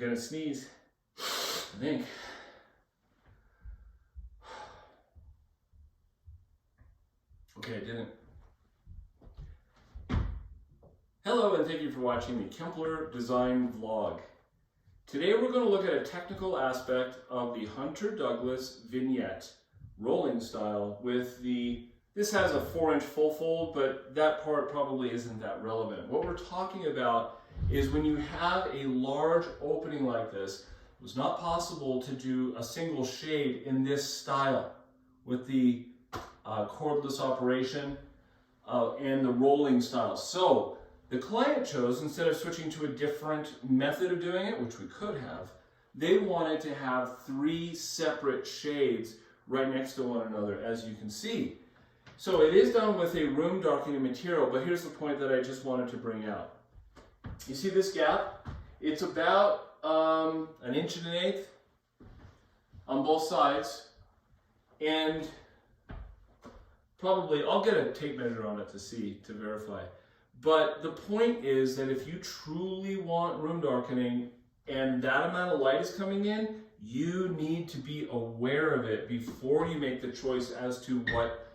gonna sneeze, I think. Okay, I didn't. Hello, and thank you for watching the Kempler design vlog. Today we're going to look at a technical aspect of the Hunter Douglas vignette rolling style with this has a 4-inch full fold, but that part probably isn't that relevant. What we're talking about is when you have a large opening like this, it was not possible to do a single shade in this style with the cordless operation and the rolling style. So the client chose, instead of switching to a different method of doing it, which we could have, they wanted to have 3 separate shades right next to one another, as you can see. So it is done with a room darkening material, but here's the point that I just wanted to bring out. You see this gap? It's about 1 inch and 1/8 on both sides, and probably, I'll get a tape measure on it to verify. But the point is that if you truly want room darkening and that amount of light is coming in, you need to be aware of it before you make the choice as to what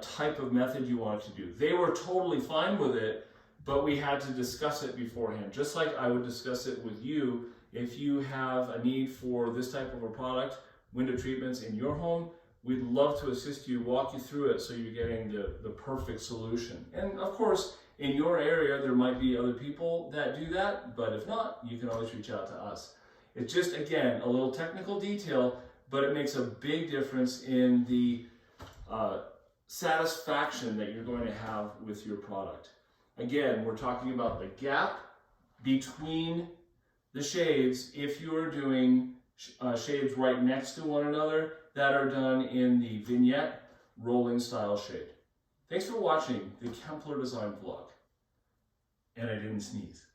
type of method you want to do. They were totally fine with it, but we had to discuss it beforehand. Just like I would discuss it with you if you have a need for this type of a product, window treatments in your home. We'd love to assist you, walk you through it so you're getting the perfect solution. And of course, in your area, there might be other people that do that, but if not, you can always reach out to us. It's just, again, a little technical detail, but it makes a big difference in the satisfaction that you're going to have with your product. Again, we're talking about the gap between the shades if you are doing shades right next to one another that are done in the vignette rolling style shade. Thanks for watching the Kempler design vlog. And I didn't sneeze.